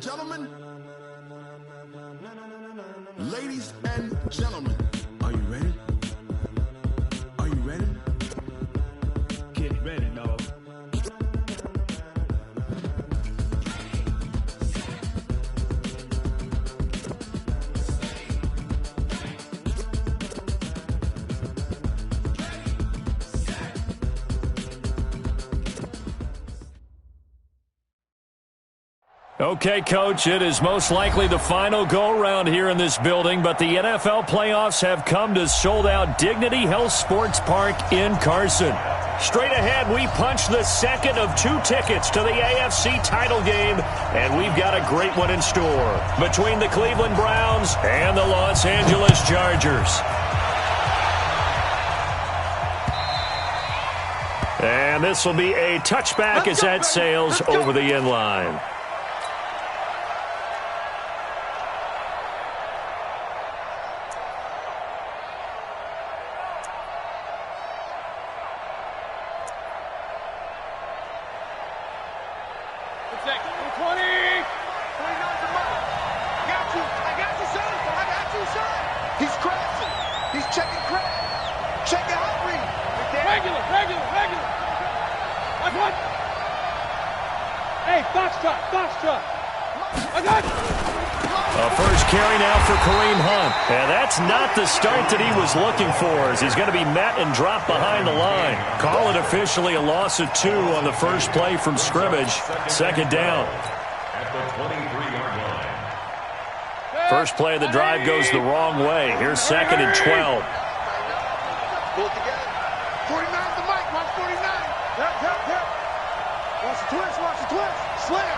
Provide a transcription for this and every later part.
gentlemen, ladies and gentlemen, are you ready? Are you ready? Get ready, dog. Okay, Coach, it is most likely the final go-around here in this building, but the NFL playoffs have come to sold-out Dignity Health Sports Park in Carson. Straight ahead, we punch the second of 2 tickets to the AFC title game, and we've got a great one in store between the Cleveland Browns and the Los Angeles Chargers. And this will be a touchback as that sails over the end line. Not the start that he was looking for, as he's going to be met and dropped behind the line. Call it officially a loss of 2 on the first play from scrimmage. Second down. At the 23-yard line. First play of the drive goes the wrong way. Here's second and 12. Pull it together. 49 the mic. Watch 49. Yep. Watch the twist. Watch the twist. Slam.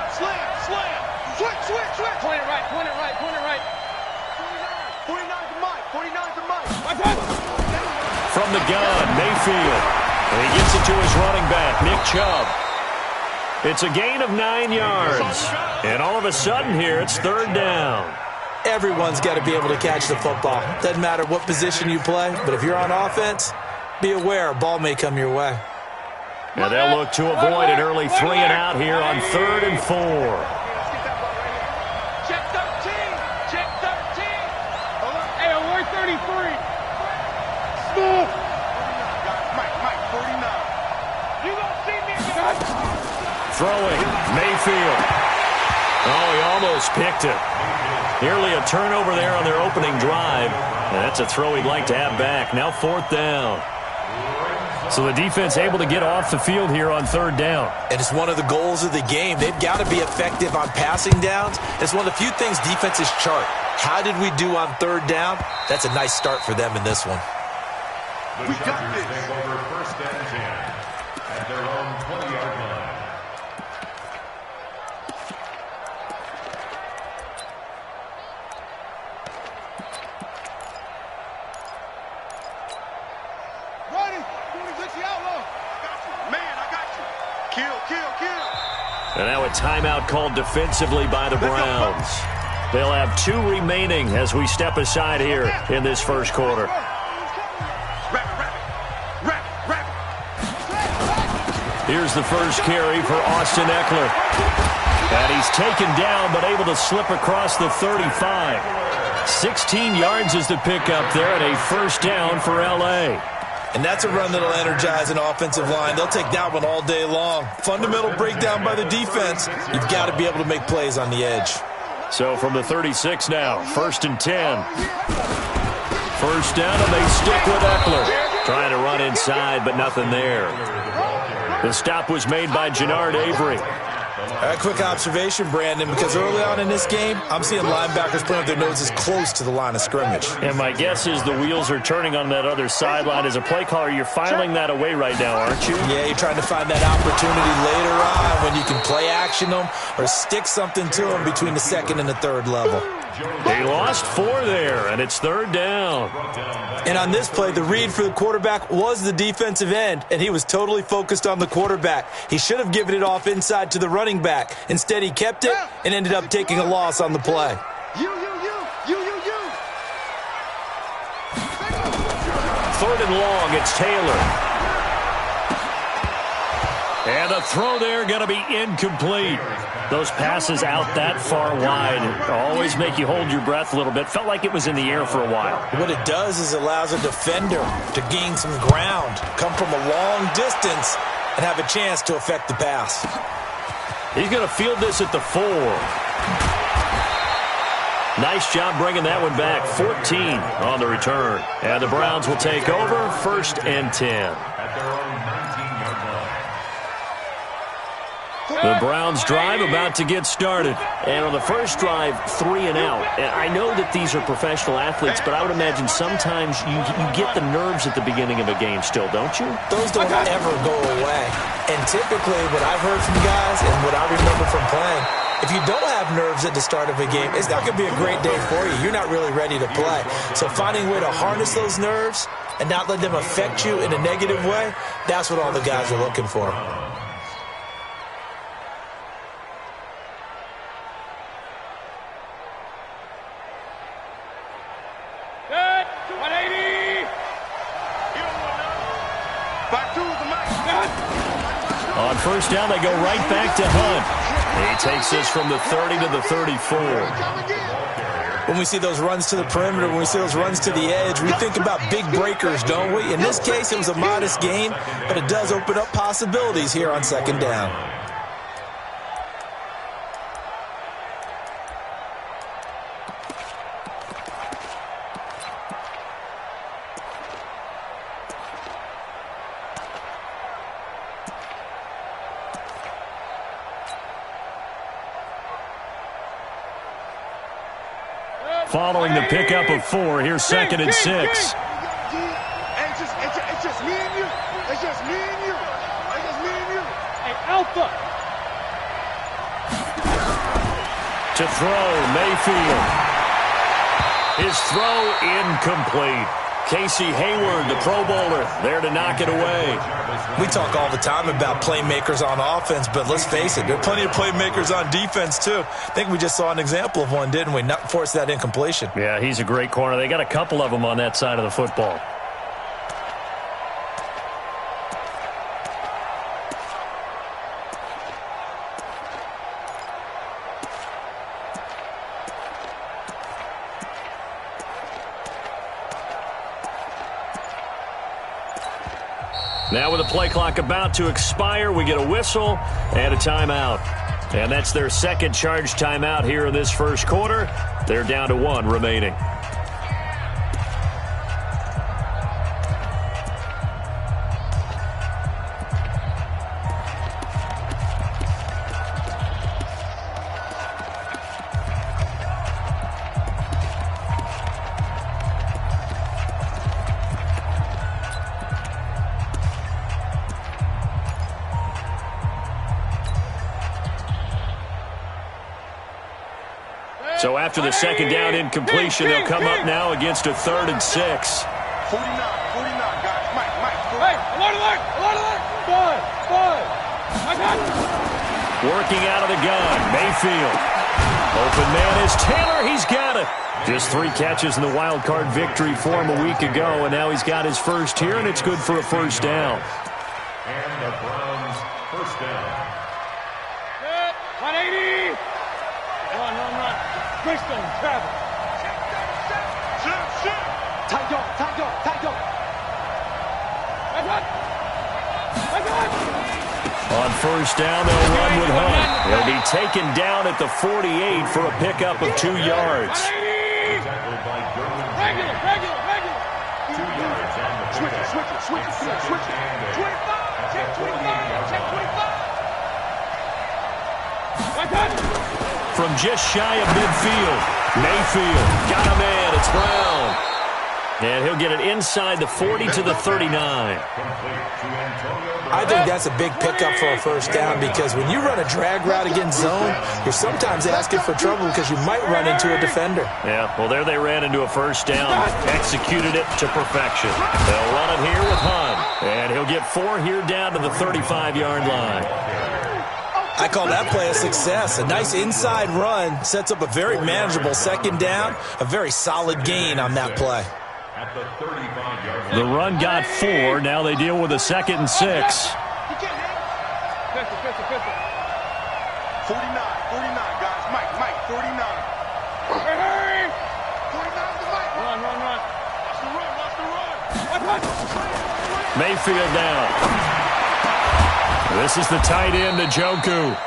Switch. Point it right. 49 the mic. 49 the mic. From the gun, Mayfield. And he gets it to his running back, Nick Chubb. It's a gain of 9 yards. And all of a sudden here, it's third down. Everyone's got to be able to catch the football. Doesn't matter what position you play, but if you're on offense, be aware a ball may come your way. And they'll look to avoid an early 3 and out here on 3rd and 4. Throwing, Mayfield. Oh, he almost picked it. Nearly a turnover there on their opening drive. And that's a throw he'd like to have back. Now 4th down. So the defense able to get off the field here on 3rd down. And it's one of the goals of the game. They've got to be effective on passing downs. It's one of the few things defenses chart. How did we do on 3rd down? That's a nice start for them in this one. The Chargers take over 1st and 10 at their own 20-yard line. And now a timeout called defensively by the Browns. They'll have 2 remaining as we step aside here in this first quarter. Here's the first carry for Austin Eckler. And he's taken down but able to slip across the 35. 16 yards is the pickup there and a first down for L.A. And that's a run that'll energize an offensive line. They'll take that one all day long. Fundamental breakdown by the defense. You've got to be able to make plays on the edge. So from the 36 now, 1st and 10. First down, and they stick with Eckler. Trying to run inside, but nothing there. The stop was made by Jannard Avery. A quick observation, Brandon, because early on in this game, I'm seeing linebackers playing with their noses close to the line of scrimmage. And my guess is the wheels are turning on that other sideline. As a play caller, you're filing that away right now, aren't you? Yeah, you're trying to find that opportunity later on when you can play action them or stick something to them between the 2nd and the 3rd level. They lost 4 there, and it's 3rd down. And on this play, the read for the quarterback was the defensive end, and he was totally focused on the quarterback. He should have given it off inside to the running back. Instead, he kept it and ended up taking a loss on the play. You. 3rd and long, it's Taylor. And the throw there going to be incomplete. Those passes out that far wide always make you hold your breath a little bit. Felt like it was in the air for a while. What it does is allows a defender to gain some ground, come from a long distance, and have a chance to affect the pass. He's going to field this at the 4. Nice job bringing that one back. 14 on the return. And the Browns will take over, 1st and 10. At their own 19-yard line. The Browns drive about to get started. And on the first drive, 3 and out. And I know that these are professional athletes, but I would imagine sometimes you get the nerves at the beginning of a game still, don't you? Those don't ever go away. And typically what I've heard from guys and what I remember from playing, if you don't have nerves at the start of a game, it's not going to be a great day for you. You're not really ready to play. So finding a way to harness those nerves and not let them affect you in a negative way, that's what all the guys are looking for. Good. 180. Back to the mic. On first down, they go right back to Hunt. He takes this from the 30 to the 34. When we see those runs to the perimeter, when we see those runs to the edge, we think about big breakers, don't we? In this case, it was a modest gain, but it does open up possibilities here on 2nd down. Following the pickup of 4, here's 2nd and 6. It's just me and you. It's just me and you. It's just me and you. Hey, Alpha. To throw, Mayfield. His throw incomplete. Casey Hayward, the Pro Bowler, there to knock it away. We talk all the time about playmakers on offense, but let's face it, there are plenty of playmakers on defense, too. I think we just saw an example of one, didn't we? Not force that incompletion. Yeah, he's a great corner. They got a couple of them on that side of the football. Now with the play clock about to expire, we get a whistle and a timeout. And that's their second charge timeout here in this first quarter. They're down to 1 remaining. So after the second down incompletion, they'll come up now against a 3rd and 6. 49, guys. Mike. Hey, alert. 5. Working out of the gun, Mayfield. Open man is Taylor. He's got it. Just 3 catches in the wild card victory for him a week ago, and now he's got his first here, and it's good for a first down. And the Browns' first down. 180. Run. Bristol, travel. Shoot. Tight dog. On first down, they'll run with Hunt. He'll be taken down at the 48 for a pickup of 2 yards. Tackled by Gerwin. Regular. 2 yards on the pickup. Switch. 25. Check 25. From just shy of midfield, Mayfield got a man. It's Brown. And he'll get it inside the 40 to the 39. I think that's a big pickup for a first down because when you run a drag route against zone, you're sometimes asking for trouble because you might run into a defender. Yeah, well, there they ran into a first down. Executed it to perfection. They'll run it here with Hunt. And he'll get 4 here down to the 35-yard line. I call that play a success. A nice inside run sets up a very manageable second down, a very solid gain on that play. At the 35-yard line. The run got 4. Now they deal with a 2nd and 6. 49. Mayfield down. This is the tight end, Njoku.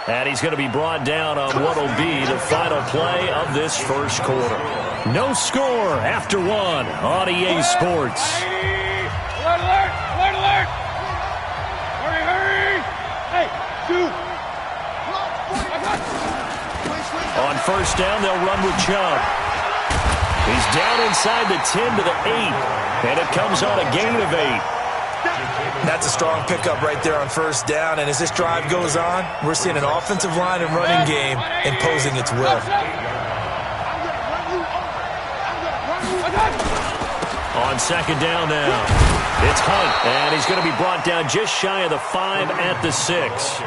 And he's going to be brought down on what will be the final play of this first quarter. No score after one on EA Sports. Alert, alert, alert, alert. Hurry, hurry. Hey, two. On first down, they'll run with Chubb. He's down inside the 10 to the 8. And it comes on a gain of 8. That's a strong pickup right there on first down. And as this drive goes on, we're seeing an offensive line and running game imposing its will. On second down now, it's Hunt. And he's going to be brought down just shy of the 5 at the 6.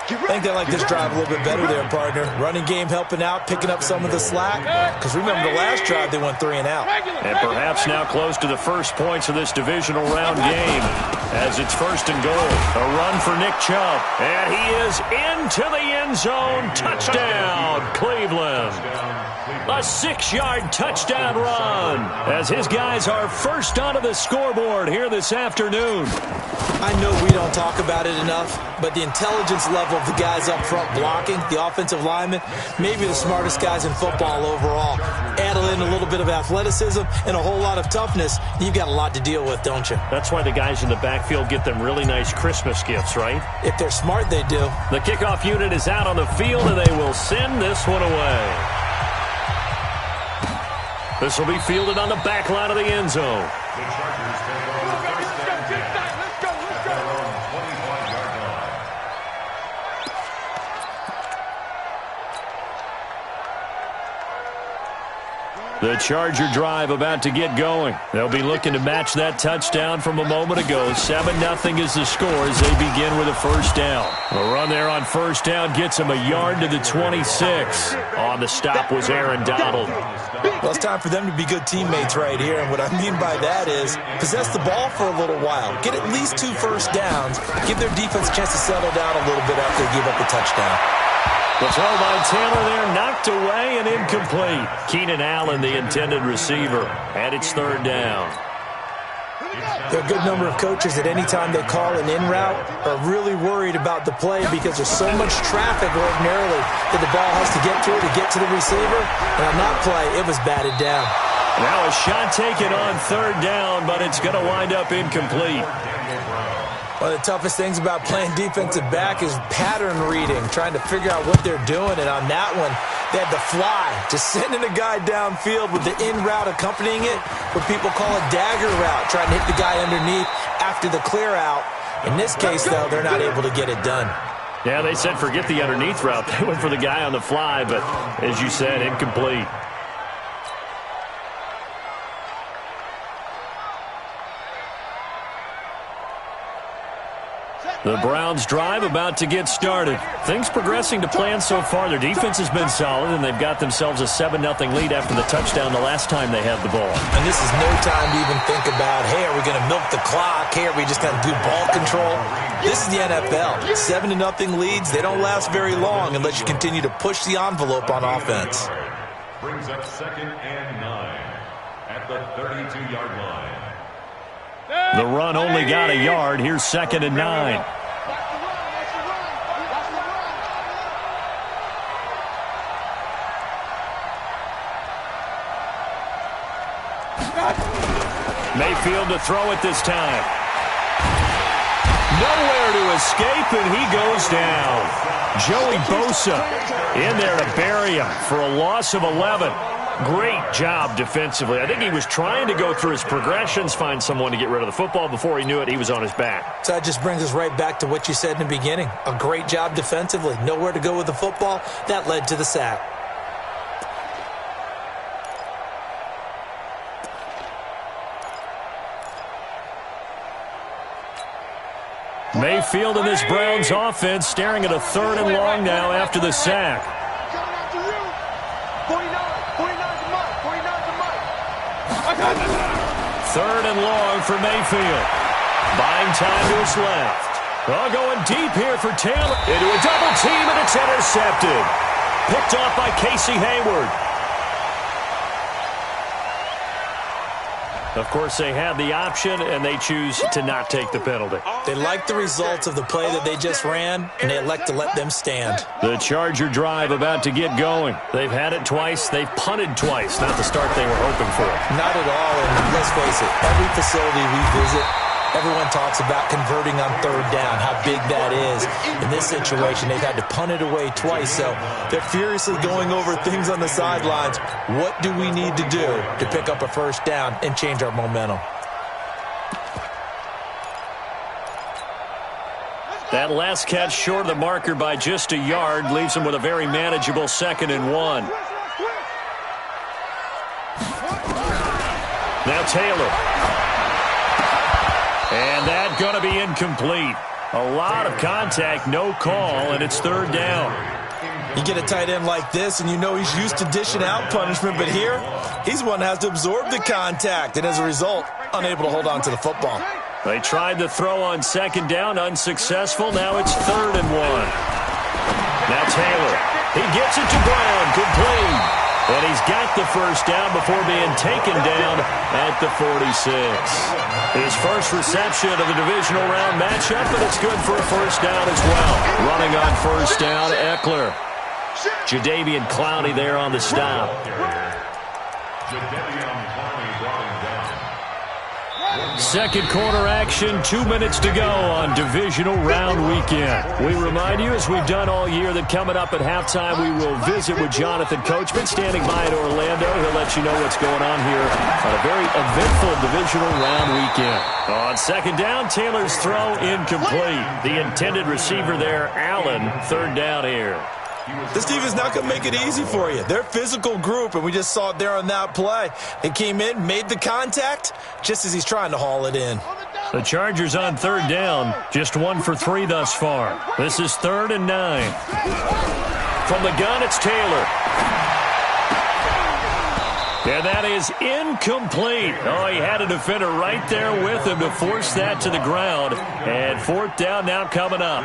I think they like this drive a little bit better there, partner. Running game helping out, picking up some of the slack. Because remember the last drive, they went 3 and out. And perhaps now close to the first points of this divisional round game as it's first and goal. A run for Nick Chubb. And he is into the end zone. Touchdown, Cleveland. A 6-yard touchdown run as his guys are first onto the scoreboard here this afternoon. I know we don't talk about it enough, but the intelligence level of the guys up front blocking, the offensive linemen, maybe the smartest guys in football overall. Add in a little bit of athleticism and a whole lot of toughness, you've got a lot to deal with, don't you? That's why the guys in the backfield get them really nice Christmas gifts, right? If they're smart, they do. The kickoff unit is out on the field, and they will send this one away. This will be fielded on the back line of the end zone. The Chargers take over first and 10 at their own 25-yard line. The Charger drive about to get going. They'll be looking to match that touchdown from a moment ago. 7-0 is the score as they begin with a first down. A run there on first down gets them a yard to the 26. On the stop was Aaron Donald. Well, it's time for them to be good teammates right here, and what I mean by that is possess the ball for a little while. Get at least 2 first downs. Give their defense a chance to settle down a little bit after they give up the touchdown. The throw by Taylor there, knocked away and incomplete. Keenan Allen, the intended receiver, and it's third down. There are a good number of coaches at any time they call an in route are really worried about the play because there's so much traffic ordinarily that the ball has to get through to get to the receiver. And on that play, it was batted down. Now a shot taken on third down, but it's going to wind up incomplete. One of the toughest things about playing defensive back is pattern reading, trying to figure out what they're doing. And on that one, they had the fly, just sending a guy downfield with the in route accompanying it, what people call a dagger route, trying to hit the guy underneath after the clear out. In this case, though, they're not able to get it done. Yeah, they said forget the underneath route. They went for the guy on the fly, but as you said, incomplete. The Browns drive about to get started. Things progressing to plan so far. Their defense has been solid, and they've got themselves a 7-0 lead after the touchdown the last time they had the ball. And this is no time to even think about, hey, are we going to milk the clock? Hey, are we just going to do ball control? This is the NFL. 7-0 leads, they don't last very long unless you continue to push the envelope on offense. Brings up 2nd and 9 at the 32-yard line. The run only got a yard. Here's 2nd and 9. Mayfield to throw it this time. Nowhere to escape, and he goes down. Joey Bosa in there to bury him for a loss of 11. Great job defensively. I think he was trying to go through his progressions, find someone to get rid of the football. Before he knew it, he was on his back. So that just brings us right back to what you said in the beginning. A great job defensively. Nowhere to go with the football. That led to the sack. Mayfield and this Browns offense staring at a 3rd and long now after the sack. 3rd and long for Mayfield. Buying time to his left. Oh, going deep here for Taylor. Into a double team, and it's intercepted. Picked off by Casey Hayward. Of course, they had the option, and they choose to not take the penalty. They like the results of the play that they just ran, and they elect to let them stand. The Charger drive about to get going. They've had it twice. They've punted twice. Not the start they were hoping for. Not at all, and let's face it, every facility we visit, everyone talks about converting on third down, how big that is. In this situation, they've had to punt it away twice, so they're furiously going over things on the sidelines. What do we need to do to pick up a first down and change our momentum? That last catch short of the marker by just a yard leaves them with a very manageable 2nd and 1. Now Taylor. And that's going to be incomplete. A lot of contact, no call, and it's 3rd down. You get a tight end like this, and you know he's used to dishing out punishment, but here, he's one that has to absorb the contact, and as a result, unable to hold on to the football. They tried to throw on 2nd down, unsuccessful. Now it's 3rd and 1. Now Taylor. He gets it to Brown, complete. And he's got the first down before being taken down at the 46. His first reception of the divisional round matchup, and it's good for a first down as well. Running on first down, Eckler. Jadeveon Clowney there on the stop. Second quarter action, 2 minutes to go on divisional round weekend. We remind you, as we've done all year, that coming up at halftime, we will visit with Jonathan Coachman standing by in Orlando. He'll let you know what's going on here on a very eventful divisional round weekend. On 2nd down, Taylor's throw incomplete. The intended receiver there, Allen, 3rd down here. This defense not going to make it easy for you. They're a physical group, and we just saw it there on that play. They came in, made the contact, just as he's trying to haul it in. The Chargers on 3rd down, just 1 for 3 thus far. This is 3rd and 9. From the gun, it's Taylor. And that is incomplete. Oh, he had a defender right there with him to force that to the ground. And 4th down now coming up.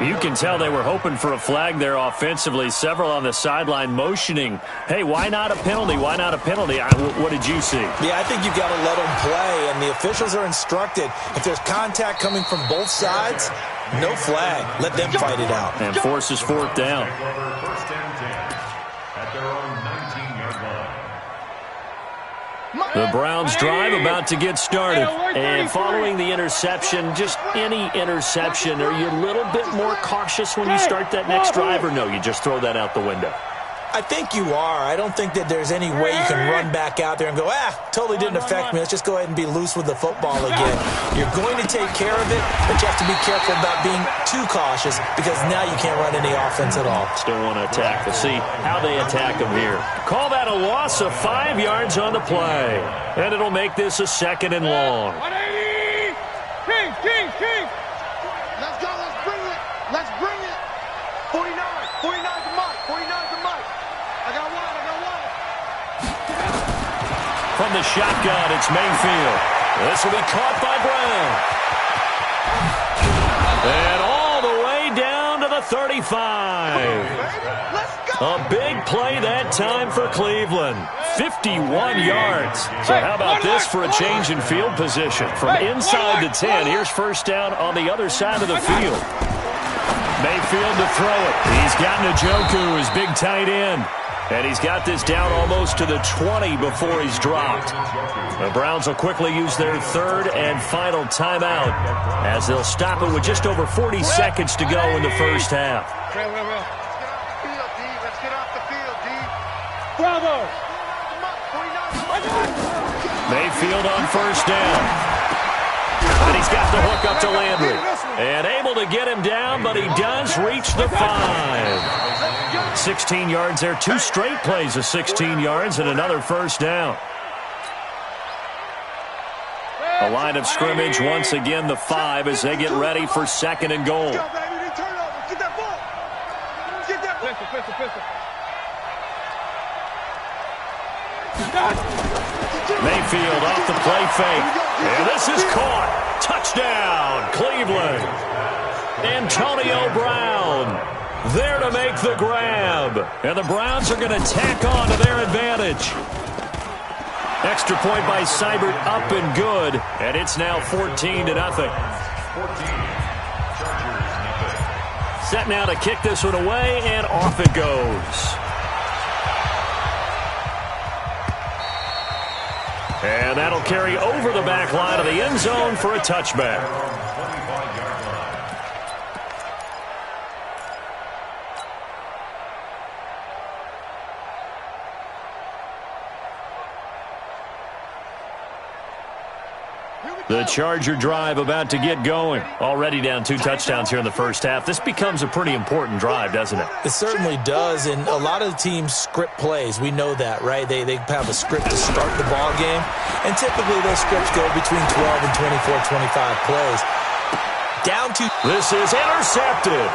You can tell they were hoping for a flag there offensively. Several on the sideline motioning, hey, why not a penalty? Why not a penalty? What did you see? Yeah, I think you've got to let them play, and the officials are instructed. If there's contact coming from both sides, no flag. Let them fight it out. And forces 4th down. The Browns drive about to get started. And following the interception, just any interception, are you a little bit more cautious when you start that next drive, or no, you just throw that out the window? I think you are. I don't think that there's any way you can run back out there and go, totally didn't affect me. Let's just go ahead and be loose with the football again. You're going to take care of it, but you have to be careful about being too cautious because now you can't run any offense at all. Still want to attack. We'll see how they attack them here. Call that a loss of 5 yards on the play. And it'll make this a 2nd and long. 180! King! Let's go, let's bring it! Let's bring it! 49 to Mike, 49 to Mike. I got one. From the shotgun, it's Mayfield. This will be caught by Brown. And all the way down to the 35. A big play that time for Cleveland. 51 yards. So how about this for a change in field position? From inside the 10, here's first down on the other side of the field. Mayfield to throw it. He's got Njoku, his big tight end. And he's got this down almost to the 20 before he's dropped. The Browns will quickly use their 3rd and final timeout as they'll stop it with just over 40 seconds to go in the first half. Let's get off the field, D. Bravo! Mayfield on first down. And he's got the hook up to Landry. And able to get him down, but he does reach the 5. 16 yards there. 2 straight plays of 16 yards and another first down. A line of scrimmage once again, the 5, as they get ready for 2nd and goal. Get that ball. Get that ball. Pistol. Mayfield off the play fake. And this is caught. Touchdown, Cleveland. Antonio Brown there to make the grab. And the Browns are going to tack on to their advantage. Extra point by Seibert, up and good, and it's now 14-0. 14. Chargers, nothing. Set now to kick this one away, and off it goes. And that'll carry over the back line of the end zone for a touchback. 25-yard line. The Charger drive about to get going. Already down 2 touchdowns here in the first half. This becomes a pretty important drive, doesn't it? It certainly does, and a lot of the teams script plays. We know that, right? They have a script to start the ball game, and typically those scripts go between 12 and 24, 25 plays. Down to... This is intercepted.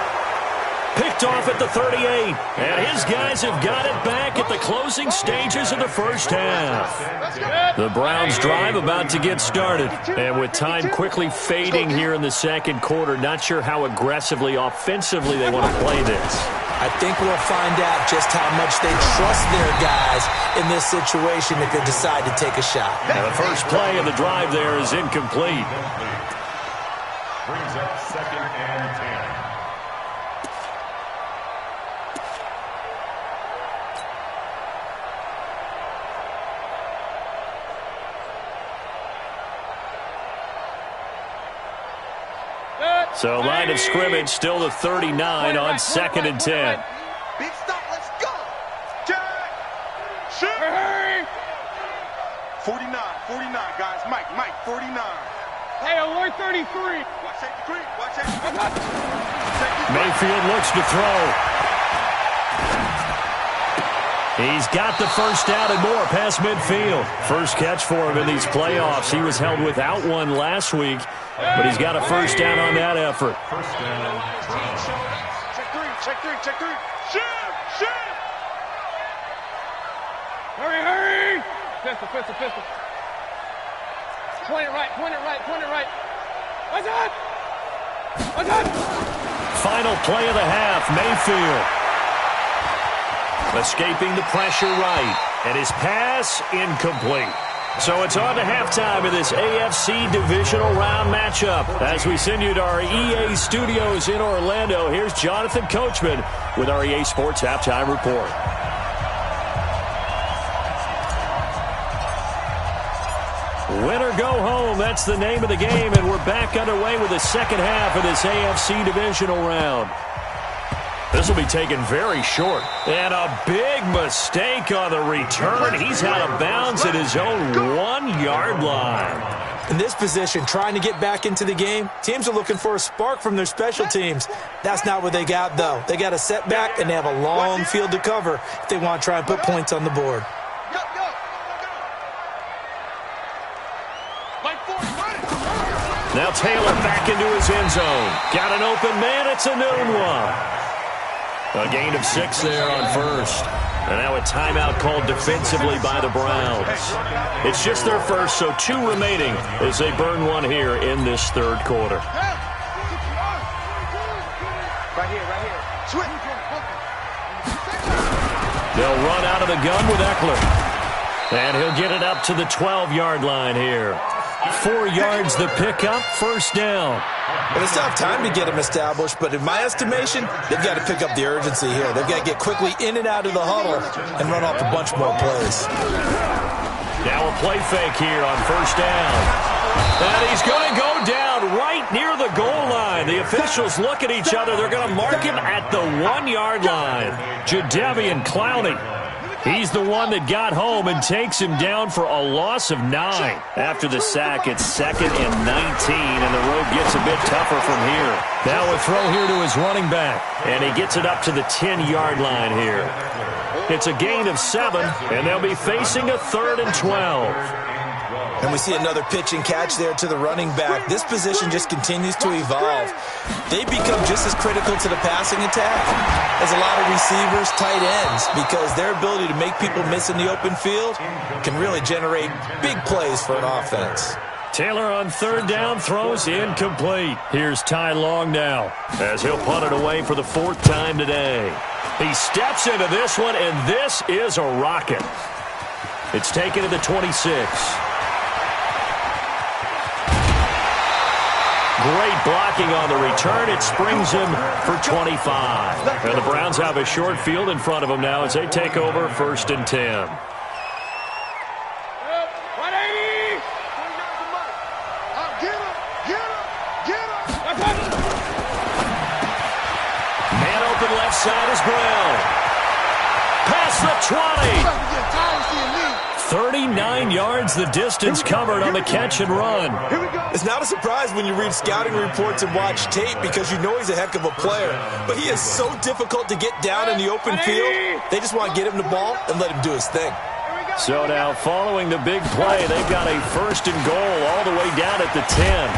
Picked off at the 38, and his guys have got it back at the closing stages of the first half. The Browns drive about to get started, and with time quickly fading here in the second quarter, not sure how aggressively, offensively they want to play this. I think we'll find out just how much they trust their guys in this situation if they decide to take a shot. Now the first play of the drive there is incomplete. Brings up 2nd and 10. So line of scrimmage still the 39 on 2nd and 10. Big stop, let's go. Jack, shoot. 49, guys. Mike, 49. Hey, alert 33. Watch safety creep, watch safety creep. Mayfield looks to throw. He's got the first down and more past midfield. First catch for him in these playoffs. He was held without one last week, but he's got a first down on that effort. First down. Check three. Shoot. Hurry. Pistol. Point it right. What's that? Final play of the half, Mayfield. Escaping the pressure right, and his pass incomplete. So it's on to halftime in this AFC divisional round matchup. As we send you to our EA studios in Orlando, here's Jonathan Coachman with our EA Sports Halftime Report. Win or go home, that's the name of the game, and we're back underway with the second half of this AFC divisional round. This will be taken very short. And a big mistake on the return. He's out of bounds at his own 1-yard line. In this position, trying to get back into the game, teams are looking for a spark from their special teams. That's not what they got, though. They got a setback, and they have a long field to cover if they want to try and put points on the board. Now Taylor back into his end zone. Got an open man. It's a known one. A gain of 6 there on first. And now a timeout called defensively by the Browns. It's just their first, so 2 remaining as they burn one here in this third quarter. Right here. Switch. They'll run out of the gun with Eckler. And he'll get it up to the 12-yard line here. 4 yards the pickup, first down. Well, it's not time to get them established, but in my estimation, they've got to pick up the urgency here. They've got to get quickly in and out of the huddle and run off a bunch more plays. Now a play fake here on first down. And he's going to go down right near the goal line. The officials look at each other. They're going to mark him at the 1-yard line. Jadeveon Clowney. He's the one that got home and takes him down for a loss of 9. After the sack, it's 2nd and 19, and the road gets a bit tougher from here. Now a throw here to his running back, and he gets it up to the 10-yard line here. It's a gain of 7, and they'll be facing a 3rd and 12. And we see another pitch and catch there to the running back. This position just continues to evolve. They become just as critical to the passing attack as a lot of receivers, tight ends, because their ability to make people miss in the open field can really generate big plays for an offense. Taylor on 3rd down throws incomplete. Here's Ty Long now as he'll punt it away for the 4th time today. He steps into this one, and this is a rocket. It's taken to the 26. Great blocking on the return. It springs him for 25. And the Browns have a short field in front of them now as they take over 1st and 10. Man open left side is Brown. Past the 20. 39 yards the distance covered on the catch and run. It's not a surprise when you read scouting reports and watch tape because you know he's a heck of a player. But he is so difficult to get down in the open field. They just want to get him the ball and let him do his thing. So now following the big play, they've got a 1st and goal all the way down at the 10.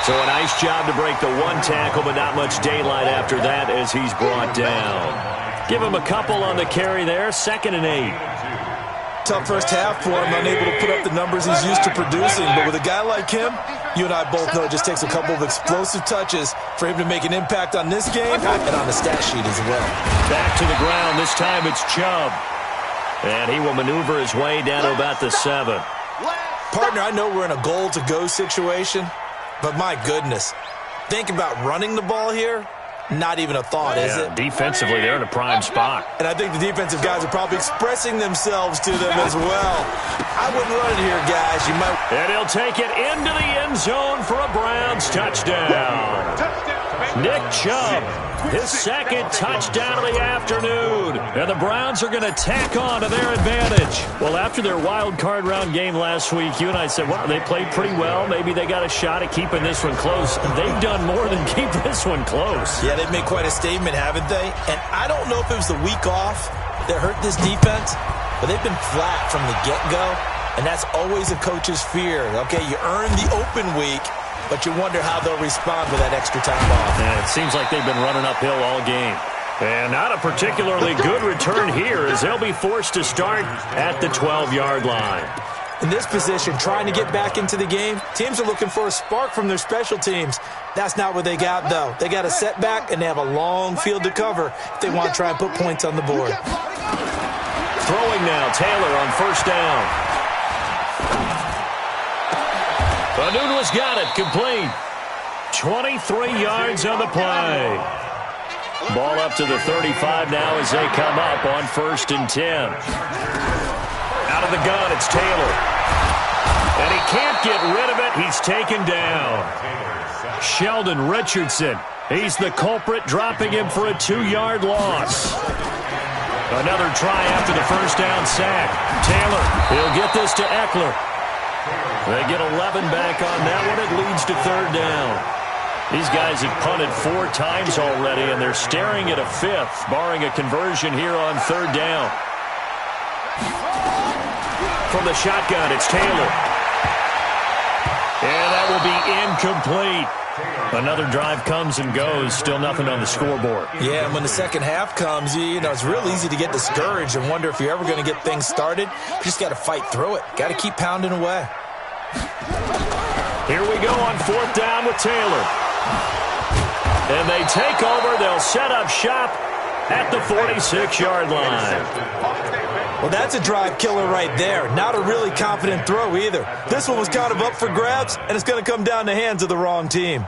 So a nice job to break the one tackle, but not much daylight after that as he's brought down. Give him a couple on the carry there, 2nd and 8. Tough first half for him, unable to put up the numbers he's used to producing. But with a guy like him, you and I both know it just takes a couple of explosive touches for him to make an impact on this game and on the stat sheet as well. Back to the ground. This time it's Chubb. And he will maneuver his way down to about the 7. Partner, I know we're in a goal-to-go situation, but my goodness, think about running the ball here. Not even a thought, is it? Defensively, they're in a prime spot. And I think the defensive guys are probably expressing themselves to them as well. I wouldn't run it here, guys. You might. And he'll take it into the end zone for a Browns touchdown. Nick Chubb, his 2nd touchdown of the afternoon. And the Browns are going to tack on to their advantage. Well, after their wild card round game last week, you and I said, well, they played pretty well. Maybe they got a shot at keeping this one close. They've done more than keep this one close. Yeah, they've made quite a statement, haven't they? And I don't know if it was the week off that hurt this defense, but they've been flat from the get-go, and that's always a coach's fear. Okay, you earn the open week, but you wonder how they'll respond with that extra time off. And it seems like they've been running uphill all game. And not a particularly good return here as they'll be forced to start at the 12-yard line. In this position, trying to get back into the game, teams are looking for a spark from their special teams. That's not what they got, though. They got a setback, and they have a long field to cover if they want to try and put points on the board. Throwing now, Taylor on 1st down. Anunu's got it, complete. 23 yards on the play. Ball up to the 35 now as they come up on 1st and 10. Out of the gun, it's Taylor. And he can't get rid of it. He's taken down. Sheldon Richardson. He's the culprit, dropping him for a 2-yard loss. Another try after the 1st down sack. Taylor, he'll get this to Eckler. They get 11 back on that one. It leads to 3rd down. These guys have punted 4 times already, and they're staring at a 5th, barring a conversion here on 3rd down. From the shotgun, it's Taylor. And that will be incomplete. Another drive comes and goes. Still nothing on the scoreboard. Yeah, and when the second half comes, you know, it's real easy to get discouraged and wonder if you're ever going to get things started. You just got to fight through it. Got to keep pounding away. Here we go on 4th down with Taylor. And they take over. They'll set up shop at the 46-yard line. Well, that's a drive killer right there. Not a really confident throw either. This one was kind of up for grabs, and it's going to come down the hands of the wrong team.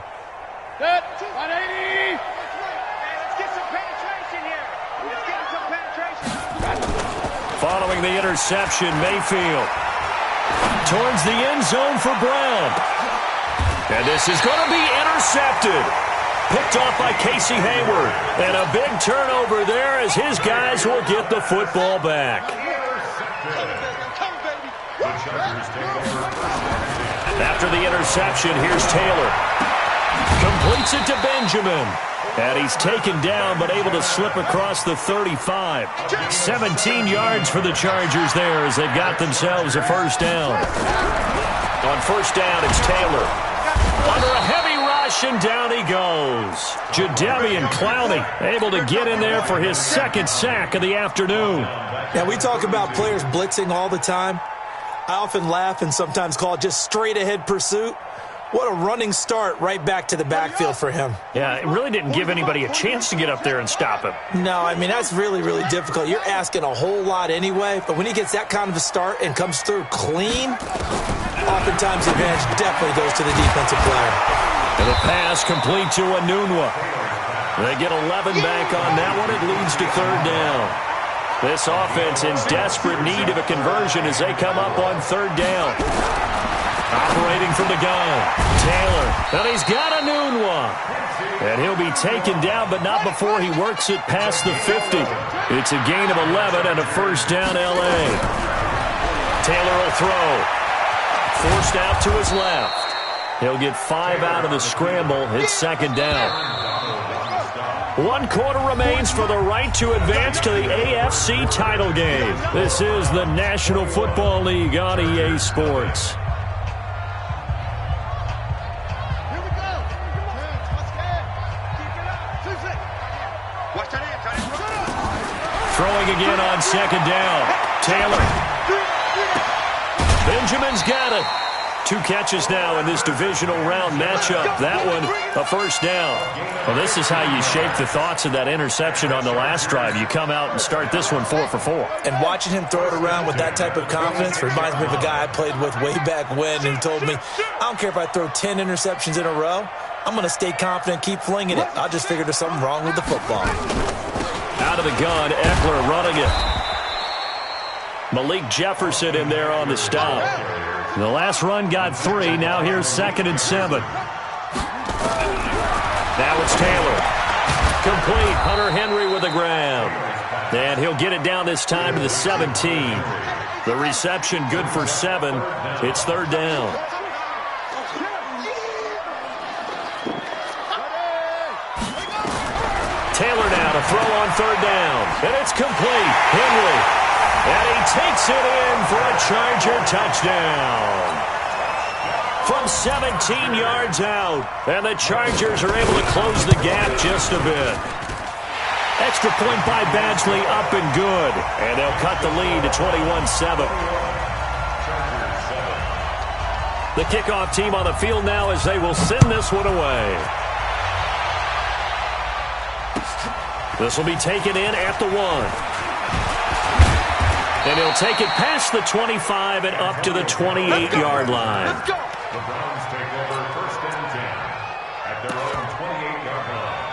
Set, 180. Let's get some penetration here. Let's get some penetration. Following the interception, Mayfield towards the end zone for Brown. And this is going to be intercepted. Picked off by Casey Hayward. And a big turnover there as his guys will get the football back. After the interception, here's Taylor. Completes it to Benjamin. And he's taken down but able to slip across the 35. 17 yards for the Chargers there as they've got themselves a 1st down. On 1st down, it's Taylor. Under a heavy rush, and down he goes. Jadeveon Clowney able to get in there for his 2nd sack of the afternoon. Now, we talk about players blitzing all the time. I often laugh and sometimes call it just straight-ahead pursuit. What a running start right back to the backfield for him. Yeah, it really didn't give anybody a chance to get up there and stop him. No, I mean, that's really, really difficult. You're asking a whole lot anyway, but when he gets that kind of a start and comes through clean, oftentimes the advantage definitely goes to the defensive player. And the pass complete to Anunwa. They get 11 back on that one. It leads to third down. This offense in desperate need of a conversion as they come up on third down. Operating from the gun, Taylor. And he's got Anunwa. And he'll be taken down, but not before he works it past the 50. It's a gain of 11 and a first down L.A. Taylor will throw. Forced out to his left. He'll get 5 out of the scramble. It's second down. 1 quarter remains for the right to advance to the AFC title game. This is the National Football League on EA Sports. Throwing again on second down. Taylor. Benjamin's got it. 2 catches now in this divisional round matchup. That one, a first down. Well, this is how you shape the thoughts of that interception on the last drive. You come out and start this one 4 for 4. And watching him throw it around with that type of confidence reminds me of a guy I played with way back when who told me, I don't care if I throw 10 interceptions in a row. I'm going to stay confident, keep flinging it. I just figured there's something wrong with the football. Out of the gun, Eckler running it. Malik Jefferson in there on the stop. The last run got 3. Now here's 2nd and 7. Now it's Taylor. Complete. Hunter Henry with the ground. And he'll get it down this time to the 17. The reception good for 7. It's third down. Taylor now to throw on third down. And it's complete. Henry. And he takes it in for a Charger touchdown. From 17 yards out. And the Chargers are able to close the gap just a bit. Extra point by Badgley up and good. And they'll cut the lead to 21-7. The kickoff team on the field now as they will send this one away. This will be taken in at the 1. And he'll take it past the 25 and up to the 28-yard line. The Browns take over first and 10 at their own 28-yard line.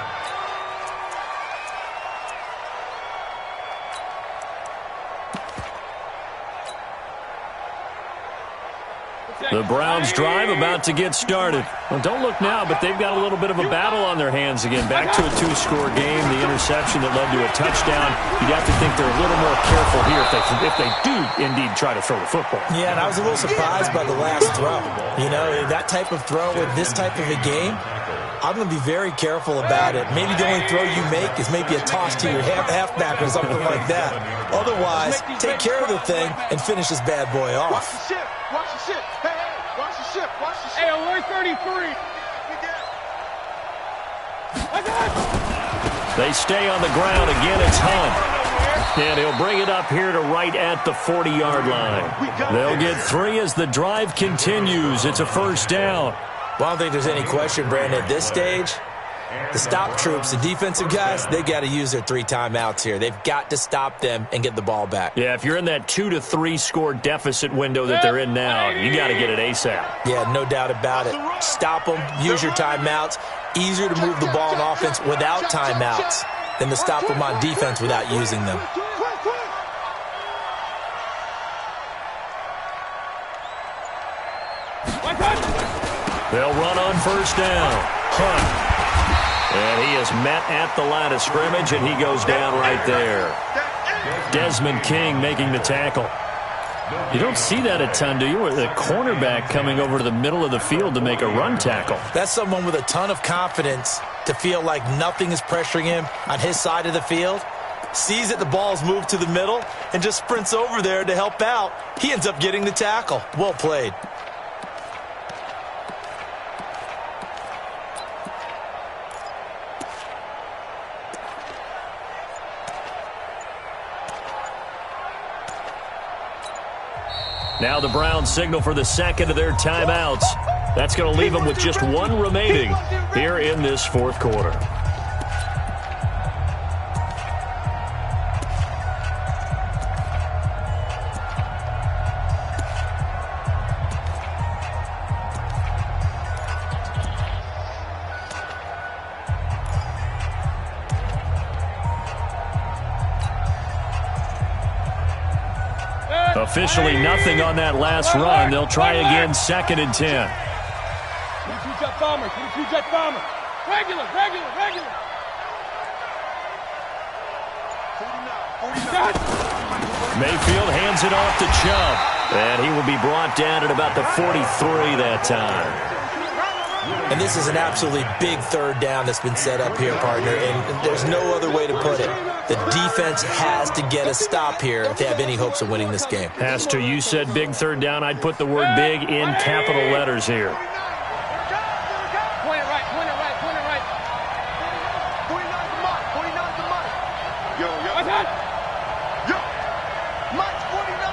The Browns drive about to get started. Well, don't look now, but they've got a little bit of a battle on their hands again. Back to a 2-score game, the interception that led to a touchdown. You'd have to think they're a little more careful here if they do indeed try to throw the football. Yeah, and I was a little surprised by the last throw. You know, that type of throw with this type of a game, I'm going to be very careful about it. Maybe the only throw you make is maybe a toss to your halfback or something like that. Otherwise, take care of the thing and finish this bad boy off. Watch the ship. Watch the ship. Hey, watch the ship. Watch the ship. Hey, alert 33. They stay on the ground. Again, it's Hunt. And he'll bring it up here to right at the 40-yard line. They'll get 3 as the drive continues. It's a first down. Well, I don't think there's any question, Brandon, at this stage, the stop troops, the defensive guys, they got to use their 3 timeouts here. They've got to stop them and get the ball back. Yeah, if you're in that 2 to 3 score deficit window that they're in now, you got to get it ASAP. Yeah, no doubt about it. Stop them, use your timeouts. Easier to move the ball on offense without timeouts than to stop them on defense without using them. They'll run on first down. Hunt. And he is met at the line of scrimmage, and he goes down right there. Desmond King making the tackle. You don't see that a ton, do you? With a cornerback coming over to the middle of the field to make a run tackle. That's someone with a ton of confidence to feel like nothing is pressuring him on his side of the field. Sees that the ball's moved to the middle and just sprints over there to help out. He ends up getting the tackle. Well played. Now the Browns signal for the second of their timeouts. That's going to leave them with just one remaining here in this fourth quarter. Officially nothing on that last run. They'll try again, 2nd and 10. 22-jet bomber, 22-jet bomber. Regular. Mayfield hands it off to Chubb. And he will be brought down at about the 43 that time. And this is an absolutely big third down that's been set up here, partner, and there's no other way to put it. The defense has to get a stop here if they have any hopes of winning this game. Has to. You said big third down. I'd put the word big in capital letters here. Point it right. 49 the money. Yo. What's that? Yo. Mike's 49.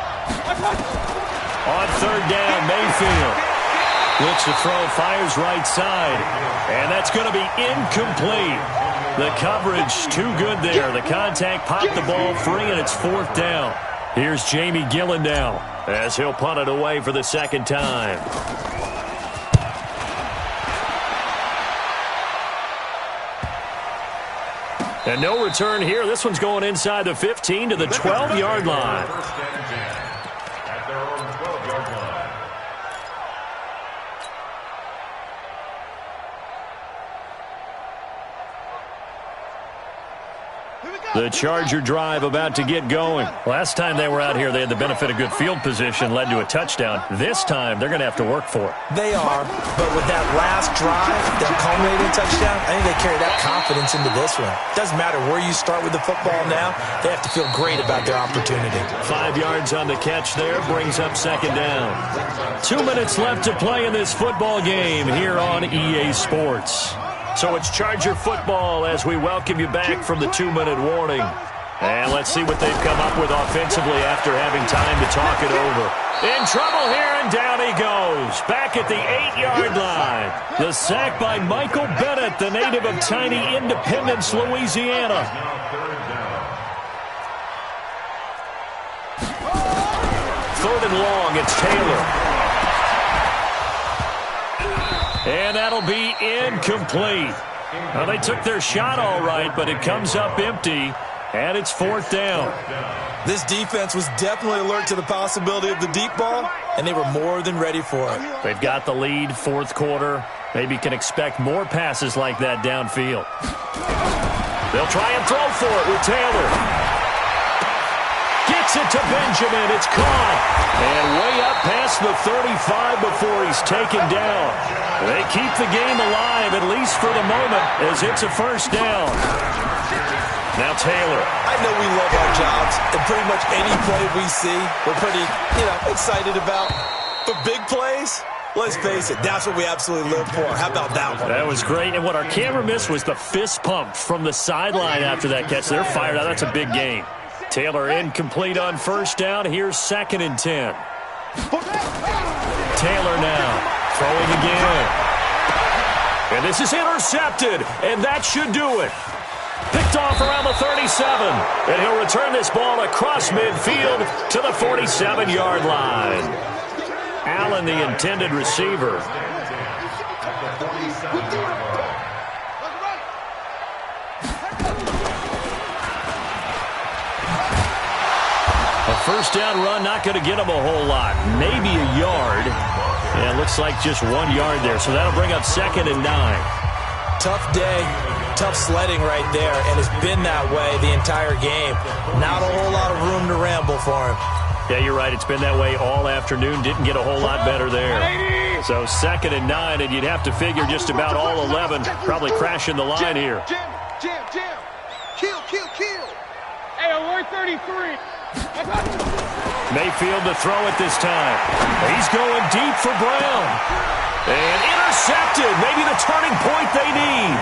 On third down, Mayfield looks to throw, fires right side. And that's going to be incomplete. The coverage too good there. The contact popped the ball free, and it's 4th down. Here's Jamie Gillen now as he'll punt it away for the second time. And no return here. This one's going inside the 15 to the 12-yard line. First and 10 at their own 12-yard line. The Charger drive about to get going. Last time they were out here, they had the benefit of good field position, led to a touchdown. This time, they're going to have to work for it. They are, but with that last drive, that culminating touchdown, I think they carry that confidence into this one. Doesn't matter where you start with the football now, they have to feel great about their opportunity. 5 yards on the catch there, brings up 2nd down. 2 minutes left to play in this football game here on EA Sports. So it's Charger football as we welcome you back from the 2-minute warning. And let's see what they've come up with offensively after having time to talk it over. In trouble here, and down he goes. Back at the 8-yard line. The sack by Michael Bennett, the native of tiny Independence, Louisiana. 3rd and long, it's Taylor. And that'll be incomplete. Well, they took their shot all right, but it comes up empty, and it's 4th down. This defense was definitely alert to the possibility of the deep ball, and they were more than ready for it. They've got the lead, 4th quarter. Maybe can expect more passes like that downfield. They'll try and throw for it with Taylor. Gets it to Benjamin. It's caught. And way up past the 35 before he's taken down. They keep the game alive, at least for the moment, as it's a 1st down. Now Taylor. I know we love our jobs, and pretty much any play we see, we're pretty, excited about. But big plays, let's face it, that's what we absolutely live for. How about that one? That was great. And what our camera missed was the fist pump from the sideline after that catch. They're fired out. That's a big game. Taylor incomplete on 1st down. Here's 2nd and 10. Taylor now throwing again. And this is intercepted. And that should do it. Picked off around the 37. And he'll return this ball across midfield to the 47-yard line. Allen, the intended receiver. A 1st down run, not going to get him a whole lot. Maybe a yard. And it looks like just 1 yard there. So that'll bring up 2nd and 9. Tough day, tough sledding right there, and it's been that way the entire game. Not a whole lot of room to ramble for him. Yeah, you're right. It's been that way all afternoon. Didn't get a whole lot better there. So 2nd and 9, and you'd have to figure just about all 11 probably crashing the line here. Jam. Kill. Hey, alert 33. Mayfield to throw it this time. He's going deep for Brown. And intercepted. Maybe the turning point they need.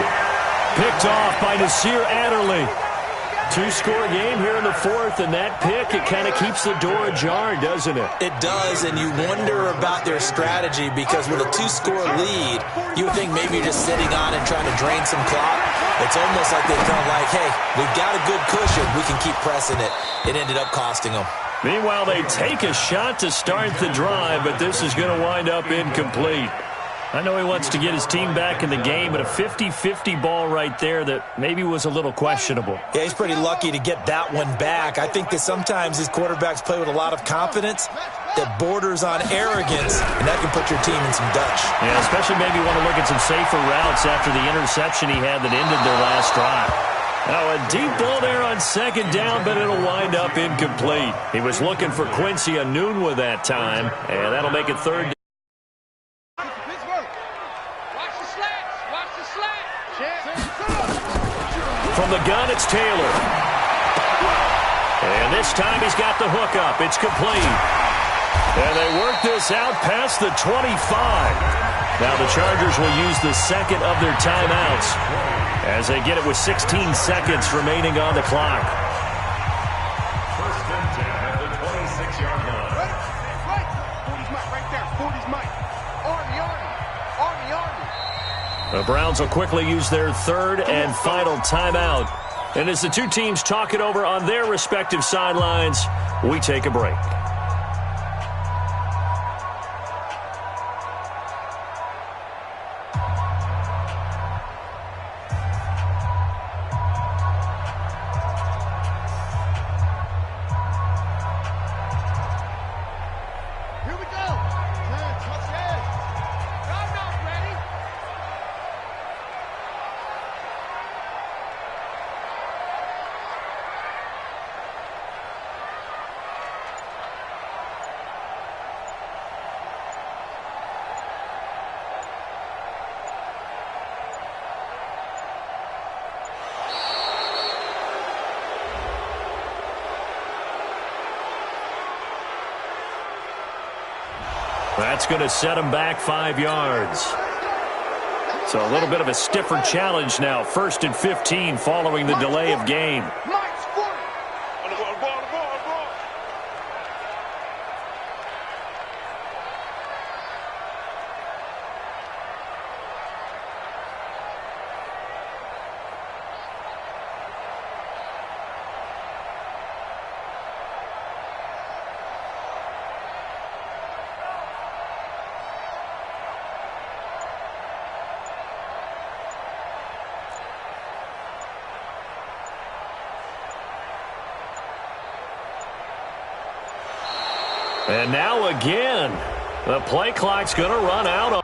Picked off by Nasir Adderley. Two-score game here in the fourth, and that pick, it kind of keeps the door ajar, doesn't it? It does, and you wonder about their strategy because with a two-score lead, you would think maybe you're just sitting on and trying to drain some clock. It's almost like they felt like, hey, we've got a good cushion. We can keep pressing it. It ended up costing them. Meanwhile, they take a shot to start the drive, but this is going to wind up incomplete. I know he wants to get his team back in the game, but a 50-50 ball right there that maybe was a little questionable. Yeah, he's pretty lucky to get that one back. I think that sometimes these quarterbacks play with a lot of confidence that borders on arrogance, and that can put your team in some Dutch. Yeah, especially maybe want to look at some safer routes after the interception he had that ended their last drive. Now, a deep ball there on second down, but it'll wind up incomplete. He was looking for Quincy Enunwa that time, and that'll make it third. From the gun, it's Taylor. And this time he's got the hook up. It's complete. And they work this out past the 25. Now the Chargers will use the second of their timeouts as they get it with 16 seconds remaining on the clock. First and 10 at the 26-yard line. Right. 40's Mike right there. 40's Mike. Army. The Browns will quickly use their third and final timeout. And as the two teams talk it over on their respective sidelines, we take a break. Here we go. Touchdown. I'm not ready. That's going to set him back 5 yards. So a little bit of a stiffer challenge now. 1st and 15 following the delay of game. Mike's 40. On the ball. And now again, the play clock's going to run out on.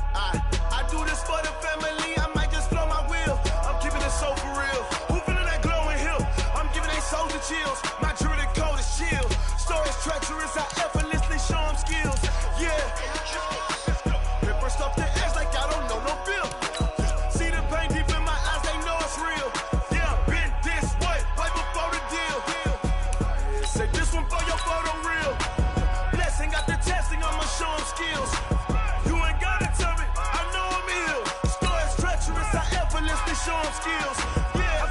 I do this for the family. I might just blow my wheel. I'm keeping it so for real. Who feeling that glowing hill? I'm giving they souls the chills. My jewelry code is chill. Stories treacherous. I effortlessly show them skills. Yeah. Paper stuff the edge like I don't know no bill. See the pain deep in my eyes. They know it's real. Yeah, been this way right before the deal. Say this one for your photo real. Blessing got the testing. I'ma show them skills. Show them skills. Yeah,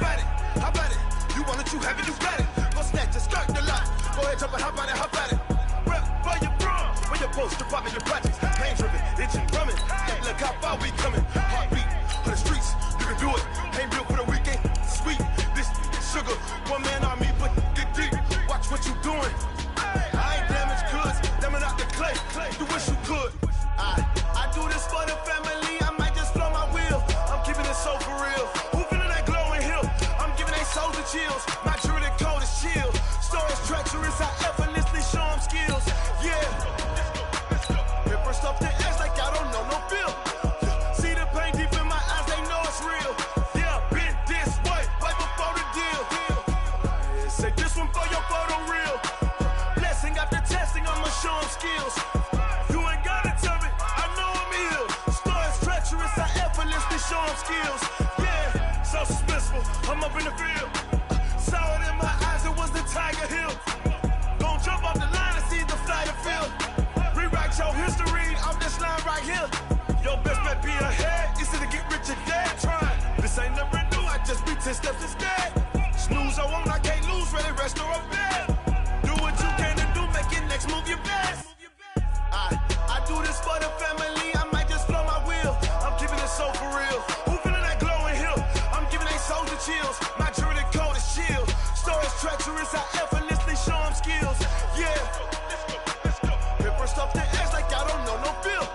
how about it? You want it, you have it, you got it. Go snatch it, start the lot. Go ahead, jump it, how about it? Rep for your bro, for your post, your poppin', your projects. Pain driven, itching, drumming. Look how far we coming. Heartbeat for the streets, you can do it. Ain't built for the weekend, sweet. This sugar, one man army, but get deep. Watch what you doing. I ain't damaged goods, damn it out the clay. You wish you could. I do this for the family. I might just blow my wheel. I'm keeping it so for real. Who feeling that glowing hill? I'm giving they souls the chills. My jewelry code is chill. Stories treacherous. I effortlessly show them skills. Yeah. Paper stuff the edge like I don't know no bill. See the pain deep in my eyes. They know it's real. Yeah, been this way right before the deal. Say this one for your photo real. Blessing after testing. I'ma show them skills. You ain't gotta tell me. I know I'm ill. Stories treacherous. I effortlessly show them skills. Yeah, so suspenseful. I'm up in the field. Saw it in my eyes. 10 steps instead. Snooze, I won't, I can't lose, ready, rest or I'm bad. Do what you can to do, make your next move your best. I do this for the family, I might just blow my wheel. I'm keeping it so for real. Who feeling that glowing hill? I'm giving they soldier chills. My jewelry code is chill. Stories treacherous, I effortlessly show them skills. Yeah. Paper stuff the edge like I don't know no feel.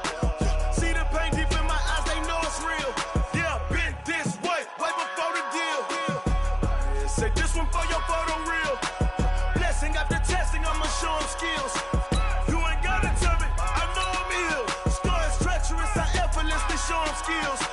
See the pain deep in my eyes, they know it's real. Yeah, been this way before the deal. Say this one for your photo reel. Blessing after testing, I'ma show them skills. You ain't gotta tell me, I know I'm ill. Stories treacherous, I effortlessly show them skills.